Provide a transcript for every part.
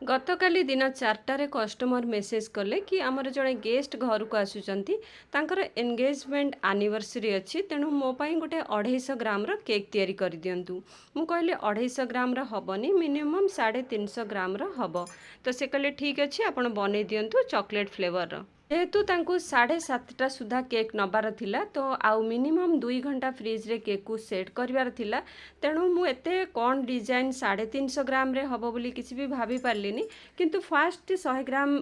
गतकाली दिन 4टारे customer message कले कि आमर जड़े गेस्ट घर को आसुचंती तांकर एंगेजमेंट एनिवर्सरी अच्छी तेणु मो पाई गोटे 250 ग्राम केक तैयारी कर दिंतु। मु कहले 250 ग्राम हबनी मिनिमम 350 ग्राम हब। तो से कहले ठीक अच्छे आपण बनै दिंतु चॉकलेट फ्लेवर जेहेतु तांको 7:30 सुधा केक नबार थिला तो आउ मिनिमम 2 घंटा फ्रिज रे केक को सेट करिवार थिला। तेणु मु एते कौन डिजाइन 350 ग्राम रे हबो बोली किसी भी भाभी पारलिनी किंतु फास्ट 100 ग्राम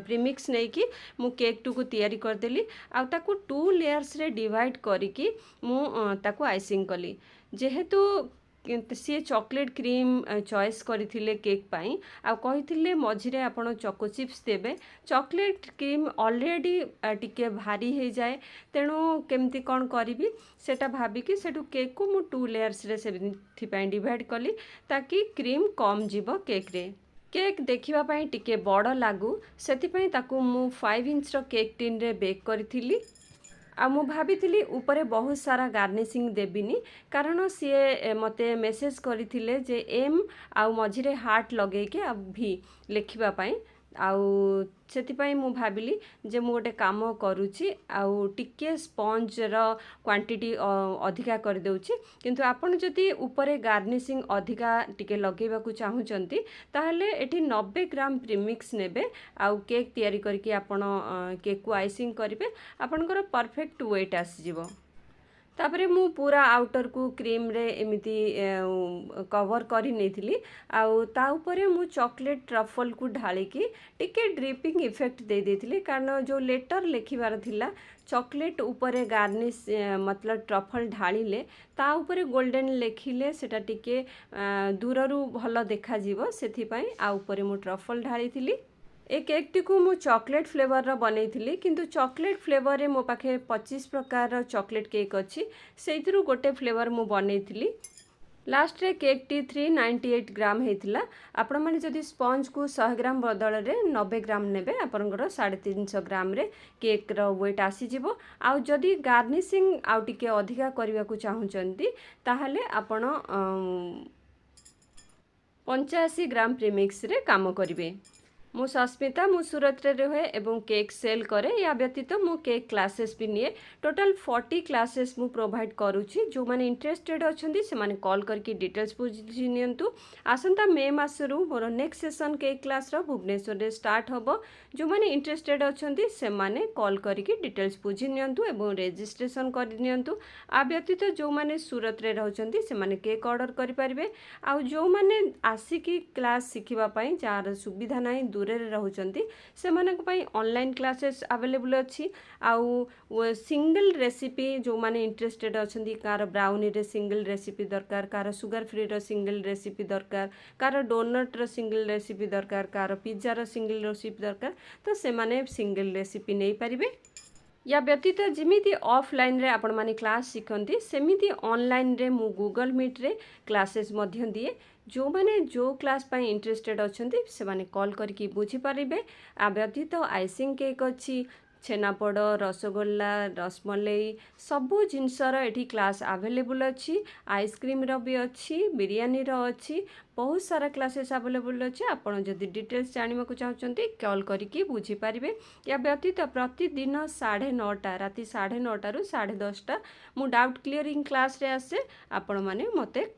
प्रीमिक्स नहीं कि मु केक टू को तैयारी करदेली आउ ताकू 2 लेयर्स रे डिवाइड करिकी मु ताकू आइसिंग कली। जेहेतु सी चॉकलेट क्रीम चॉइस करथिले केक पाई आ कहिथिले मझिरे आपण चोको चिप्स देबे। चॉकलेट क्रीम ऑलरेडी टिके भारी हे जाए तेणु केमती कौन करी सेटा भाविकी सेठू केक को मु 2 लेयर्स रे से डिवाइड कली ताकि क्रीम कम जीवो केक रे। केक देखिबा पाई टिके बड़ लागू सेति ताकू मु 5 इंच रो केक टिन रे बेक करथिली। आ मु भाभी ऊपर बहुत सारा गार्निशिंग देविनी कारण सी मते मेसेज करथिले जे एम आउ मझिरे हार्ट लगे के भी लिखिबा पाई आउ सेतिपाई मु भाबिली जे मु गोटे काम करूची आउ टिके स्पंज रो क्वांटिटी अधिका कर देउची किंतु आपण जदि ऊपर गार्निशिंग अधिका टिके लगेबा को चाहुचंती ताहले एठी 90 ग्राम प्रीमिक्स नेबे आउ केक तैयारी करके आपण केक को आइसिंग करिवे आपनकर परफेक्ट वेट आसी जिवो। तापरे मु पूरा आउटर को क्रीम रे एमिति कवर करी नेथिली आउ ता ऊपर मु चॉकलेट ट्रफल को ढाली की टिके ड्रिपिंग इफेक्ट दे देथिली कारण जो लेटर लिखिबार थिला चॉकलेट ऊपर गार्निश मतलब ट्रफल ढालिले ता ऊपर गोल्डन लिखिले सेटा टिके दूररू भल देखा जीवो सेथि पई आ ऊपर मु ट्रफल ढाली थिली। ए केक टी को मु चॉकलेट फ्लेवर रो बनै थिली किंतु चॉकलेट फ्लेवर रे मो पाखे 25 प्रकार रो चॉकलेट केक अछि सेइथरु गोटे फ्लेवर मु बनै थिली। लास्ट रे केक टी 398 ग्राम हेतिला आपण माने जदि स्पंज को 100 ग्राम बदल रे 90 ग्राम नेबे आपनकर 350 ग्राम रे केक रो वेट आसी जिवो। आउ जदि गार्निशिंग आउ टिके अधिका करबा को चाहुचंती ताहले आपण 85 ग्राम प्रीमिक्स रे काम करिवे। मु सस्मिता मु सूरत रे रहे एवं केक सेल करे या व्यतीत मु केक क्लासेस भी निए टोटल 40 क्लासेस मु प्रोवाइड करूची। जो माने इंटरेस्टेड अछंती से माने कॉल करके डिटेल्स बुझी नियंतु। आसंता मे मासरू मोर नेक्स्ट सेशन केक क्लास रो भुवनेश्वर रे स्टार्ट हबो। जो माने इंटरेस्टेड अछंती से माने कॉल करके डिटेल्स बुझी नियंतु एवं रजिस्ट्रेशन कर नियंतु। आ व्यतीत जो माने सूरत रे रहउचंती से माने केक ऑर्डर करि परिबे। आ जो माने आसिकी क्लास सिखिबा पई जार सुविधा नाही रे रहउचंती से मानक पई ऑनलाइन क्लासेस अवेलेबल अछि। आउ सिंगल रेसिपी जो माने इंटरेस्टेड अछंती कार ब्राउनी रे सिंगल रेसिपी दरकार कार सुगर फ्री रो सिंगल रेसिपी दरकार कार डोनट रो सिंगल रेसिपी दरकार कार पिज्जा रो सिंगल रेसिपी दरकार तो से माने सिंगल रेसिपी नै परिबे। या व्यतीत जिमिति ऑफलाइन रे आपण माने क्लास शिखंती सेमिति ऑनलाइन रे मु गूगल मीट रे क्लासेस मध्य दिए। जो माने जो क्लास पाई इंटरेस्टेड अछंती से माने कॉल करके बुझी पारिबे। आ व्यतीत आइसिंग केक अछि छेनापोड़ रसगोल्ला रसमलाई सबू जिनसर एठी क्लास अवेलेबल अछि। आइसक्रीम रो भी अछि बिरयानी रो अछि बहुत सारा क्लासेस अवेलेबल अछि। आपण जदि डिटेल्स जानिबा को चाहउचंती कॉल करके बुझी पारिबे। या व्यतीत प्रतिदिन 9:30 राति 9:30 रु 10:30 मु डाउट क्लियरिंग क्लास रे आसे आपण माने मते